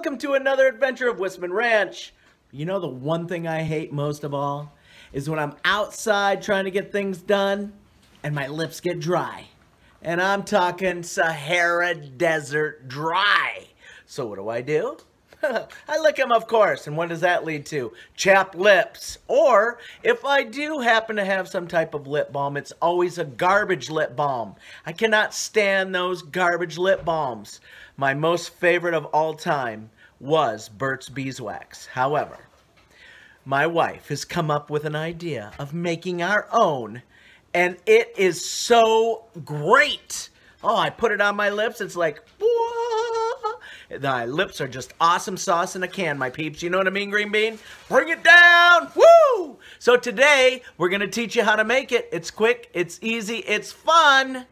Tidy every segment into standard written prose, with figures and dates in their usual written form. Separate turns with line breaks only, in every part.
welcome to another adventure of Wisman Ranch. You know the one thing I hate most of all is when I'm outside trying to get things done and my lips get dry. And I'm talking Sahara Desert dry. So what do? I lick them, of course, and what does that lead to? Chapped lips. Or, if I do happen to have some type of lip balm, it's always a garbage lip balm. I cannot stand those garbage lip balms. My most favorite of all time was Burt's Beeswax. However, my wife has come up with an idea of making our own, and it is so great. Oh, I put it on my lips, it's like, whoa. My lips are just awesome sauce in a can, my peeps. You know what I mean, Green Bean? Bring it down, woo! So today, we're gonna teach you how to make it. It's quick, it's easy, it's fun.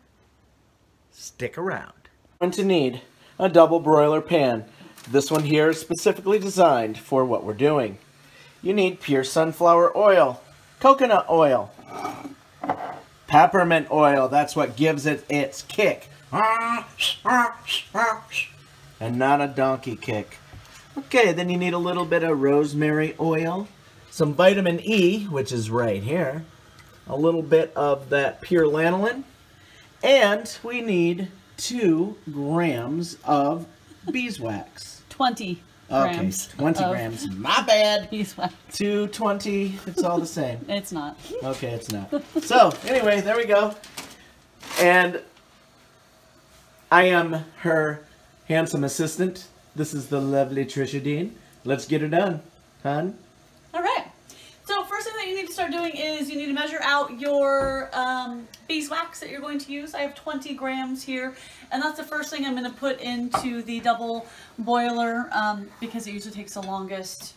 Stick around. You're going to need a double broiler pan. This one here is specifically designed for what we're doing. You need pure sunflower oil, coconut oil, peppermint oil, that's what gives it its kick. And not a donkey kick. Okay, then you need a little bit of rosemary oil, some vitamin E, which is right here, a little bit of that pure lanolin, and we need 2 grams of beeswax.
20 grams.
Okay, 20 grams. My bad.
Beeswax.
220, it's all the same.
It's not.
Okay, it's not. So, anyway, there we go. And I am her handsome assistant. This is the lovely Trisha Dean. Let's get her done, hon.
All right. So first thing that you need to start doing is you need to measure out your beeswax that you're going to use. I have 20 grams here, and that's the first thing I'm going to put into the double boiler because it usually takes the longest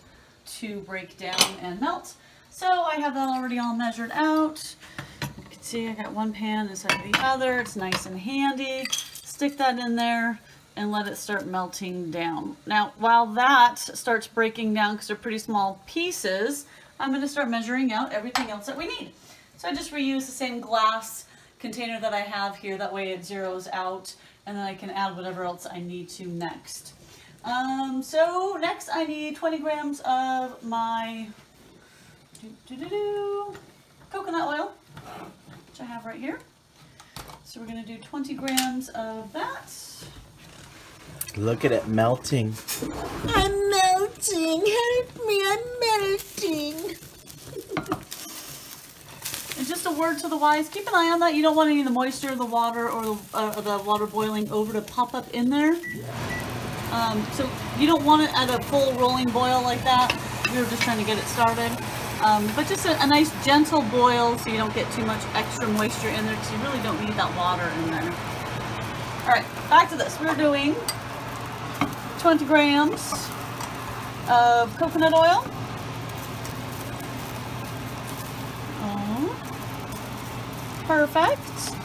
to break down and melt. So I have that already all measured out. You can see I got one pan inside the other. It's nice and handy. Stick that in there and let it start melting down. Now, while that starts breaking down, because they're pretty small pieces, I'm going to start measuring out everything else that we need. So I just reuse the same glass container that I have here. That way it zeroes out, and then I can add whatever else I need to next. So next I need 20 grams of my coconut oil, which I have right here. So we're going to do 20 grams of that.
Look at it melting.
I'm melting. Help me, I'm melting.
And just a word to the wise, keep an eye on that. You don't want any of the moisture of the water or the water boiling over to pop up in there. So you don't want it at a full rolling boil like that. You're just trying to get it started. But just a nice gentle boil so you don't get too much extra moisture in there, because you really don't need that water in there. Alright, back to this. We're doing 20 grams of coconut oil. Perfect.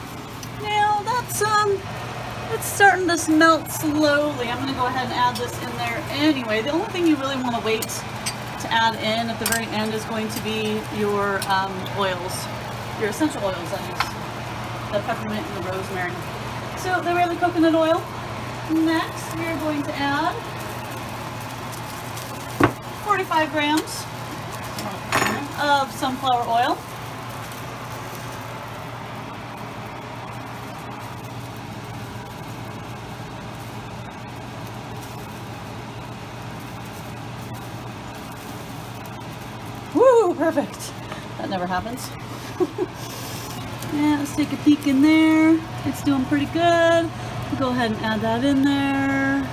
Now that's it's starting to melt slowly. I'm going to go ahead and add this in there anyway. The only thing you really want to wait to add in at the very end is going to be your oils, your essential oils, that is, the peppermint and the rosemary. So there we have the coconut oil. Next, we are going to add 45 grams of sunflower oil. Woo, perfect. That never happens. Yeah, let's take a peek in there. It's doing pretty good. We'll go ahead and add that in there.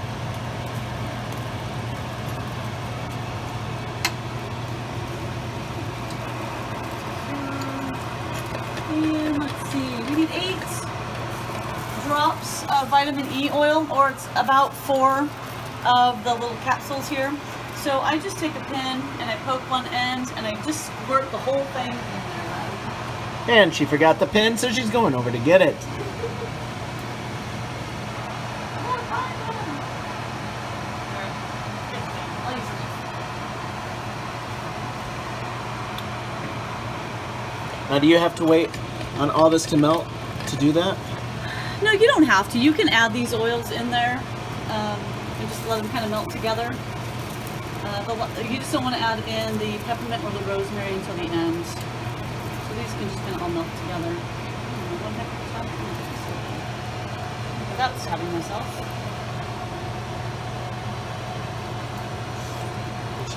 And let's see, we need 8 drops of vitamin E oil, or it's about 4 of the little capsules here. So I just take a pin and I poke one end and I just squirt the whole thing in there.
And she forgot the pin, so she's going over to get it. Now, do you have to wait on all this to melt to do that?
No, you don't have to. You can add these oils in there and just let them kind of melt together. You just don't want to add in the peppermint or the rosemary until the end. So these can just kind of all melt together. One heck of a time. Without stabbing myself.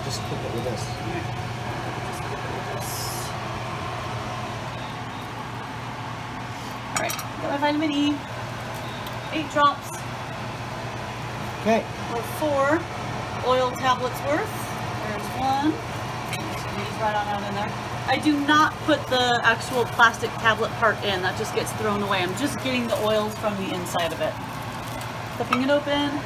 Just cook it with this.
Alright. Just cook it with this. Alright, got my vitamin E. 8 drops.
Okay.
Or 4 oil tablets worth. There's 1. Just squeeze right on out in there. I do not put the actual plastic tablet part in. That just gets thrown away. I'm just getting the oils from the inside of it. Flipping it open. And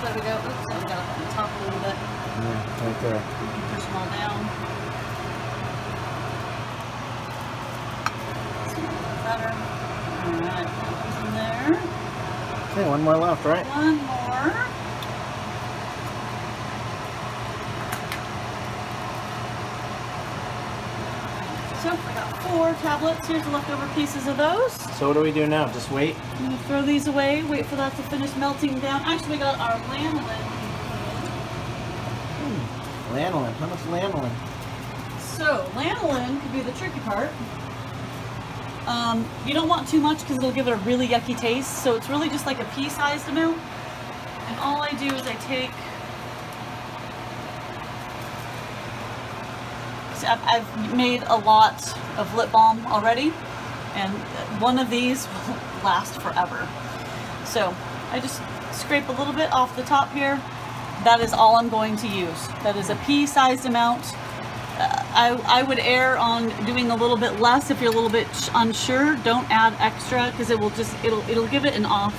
there we go. Oops, I got up on the top a little bit.
Yeah, right there.
You can push them all down. That's a little better. Alright, that goes in there.
Okay, one more left, right?
One more. So I got 4 tablets. Here's the leftover pieces of those.
So what do we do now? Just wait?
I'm gonna throw these away, wait for that to finish melting down. Actually, we got our lanolin.
Lanolin. How much lanolin?
So, lanolin could be the tricky part. You don't want too much because it'll give it a really yucky taste. So it's really just like a pea-sized amount. And all I do is I take... So I've made a lot of lip balm already. And one of these will last forever. So I just scrape a little bit off the top here. That is all I'm going to use. That is a pea-sized amount. I would err on doing a little bit less if you're a little bit unsure. Don't add extra because it'll give it an off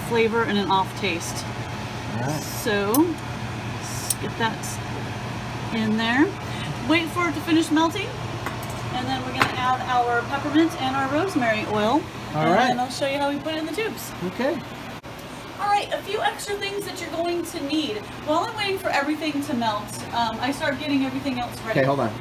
flavor and an off taste.
Right.
So let's get that in there. Wait for it to finish melting, and then we're going to add our peppermint and our rosemary oil.
All right.
And I'll show you how we put it in the tubes.
Okay.
Alright, a few extra things that you're going to need. While I'm waiting for everything to melt, I start getting everything else ready.
Okay, hold on.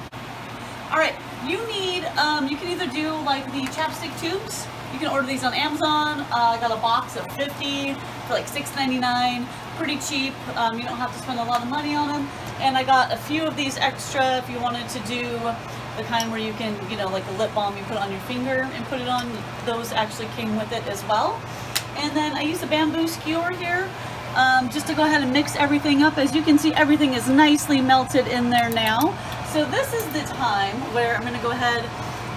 Alright, you need, you can either do like the chapstick tubes. You can order these on Amazon. I got a box of 50 for like $6.99. Pretty cheap. You don't have to spend a lot of money on them. And I got a few of these extra if you wanted to do the kind where you can, you know, like a lip balm you put on your finger and put it on. Those actually came with it as well. And then I use a bamboo skewer here just to go ahead and mix everything up. As you can see, everything is nicely melted in there now. So this is the time where I'm going to go ahead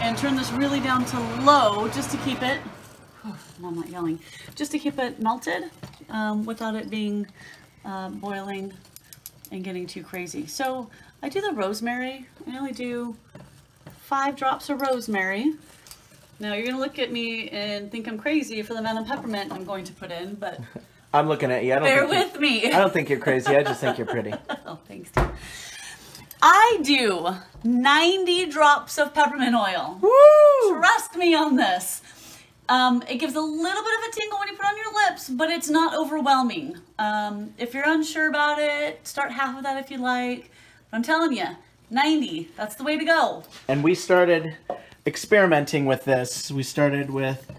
and turn this really down to low just to keep it, no, I'm not yelling, just to keep it melted without it being boiling and getting too crazy. So I do the rosemary. I only do 5 drops of rosemary. Now you're gonna look at me and think I'm crazy for the amount of peppermint I'm going to put in, but
I'm looking at you.
bear with me.
I don't think you're crazy. I just think you're pretty.
Oh, thanks, Tim. I do 90 drops of peppermint oil.
Woo!
Trust me on this. It gives a little bit of a tingle when you put it on your lips, but it's not overwhelming. If you're unsure about it, start half of that if you like. But I'm telling you, 90, that's the way to go.
And we started experimenting with this. We started with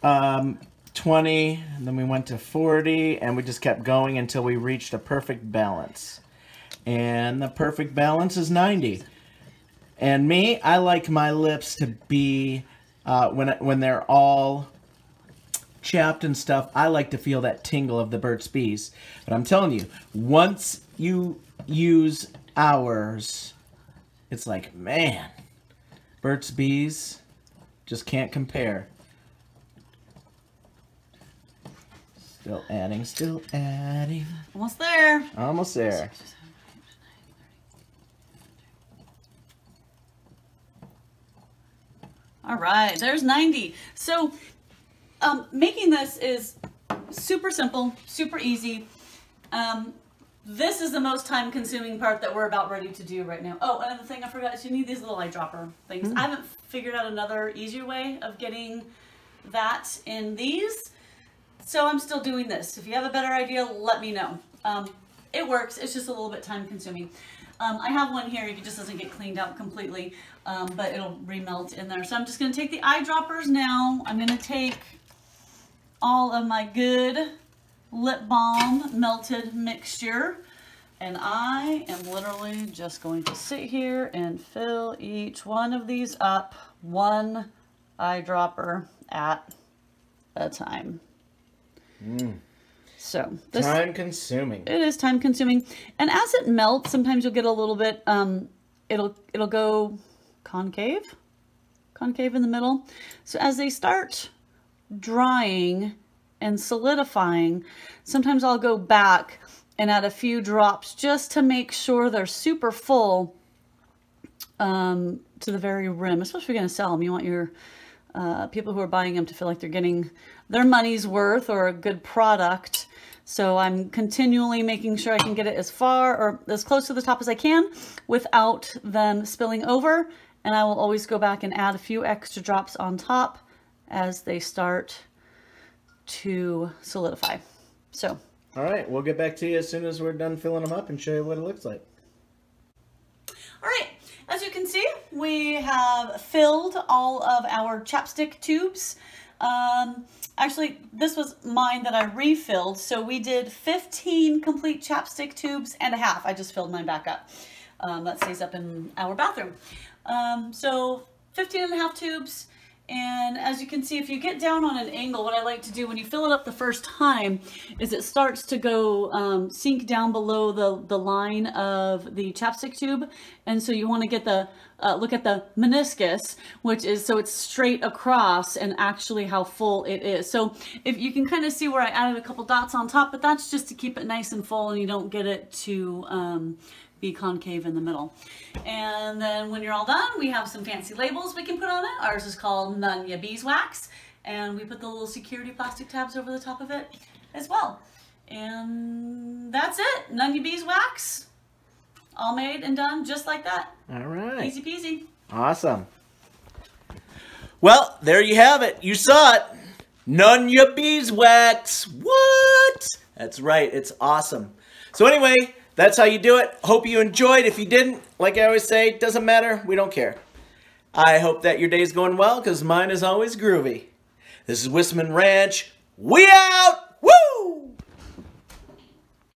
20, and then we went to 40, and we just kept going until we reached a perfect balance. And the perfect balance is 90. And me, I like my lips to be, when they're all chapped and stuff, I like to feel that tingle of the Burt's Bees. But I'm telling you, once you use ours, it's like, man, Burt's Bees just can't compare. Still adding, still adding.
Almost there.
Almost there.
All right, there's 90. So making this is super simple, super easy. This is the most time consuming part that we're about ready to do right now. Oh, another thing I forgot is you need these little eyedropper things. I haven't figured out another easier way of getting that in these. So I'm still doing this. If you have a better idea, let me know. It works, it's just a little bit time consuming. I have one here, it just doesn't get cleaned out completely, but it'll remelt in there. So I'm just going to take the eyedroppers now. I'm going to take all of my good lip balm melted mixture, and I am literally just going to sit here and fill each one of these up, one eyedropper at a time. So this,
time consuming.
It is time consuming, and as it melts, sometimes you'll get a little bit. It'll go concave in the middle. So as they start drying and solidifying, sometimes I'll go back and add a few drops just to make sure they're super full to the very rim, especially if you're going to sell them. You want your people who are buying them to feel like they're getting their money's worth or a good product. So I'm continually making sure I can get it as far or as close to the top as I can without them spilling over. And I will always go back and add a few extra drops on top as they start to solidify. So,
all right, we'll get back to you as soon as we're done filling them up and show you what it looks like.
All right, as you can see, we have filled all of our chapstick tubes. Actually, this was mine that I refilled. So we did 15 complete chapstick tubes and a half. I just filled mine back up. That stays up in our bathroom. So 15 and a half tubes. And as you can see, if you get down on an angle, what I like to do when you fill it up the first time is it starts to go sink down below the line of the chapstick tube. And so you want to get the look at the meniscus, which is so it's straight across and actually how full it is. So if you can kind of see where I added a couple dots on top, but that's just to keep it nice and full and you don't get it to be concave in the middle. And then when you're all done, we have some fancy labels we can put on it. Ours is called None Ya Beeswax, and we put the little security plastic tabs over the top of it as well. And that's it. None Ya Beeswax, all made and done just like that.
All right.
Easy peasy.
Awesome. Well, there you have it. You saw it. None Ya Beeswax. What? That's right. It's awesome. So anyway, that's how you do it. Hope you enjoyed. If you didn't, like I always say, doesn't matter. We don't care. I hope that your day's going well, because mine is always groovy. This is Wisman Ranch. We out!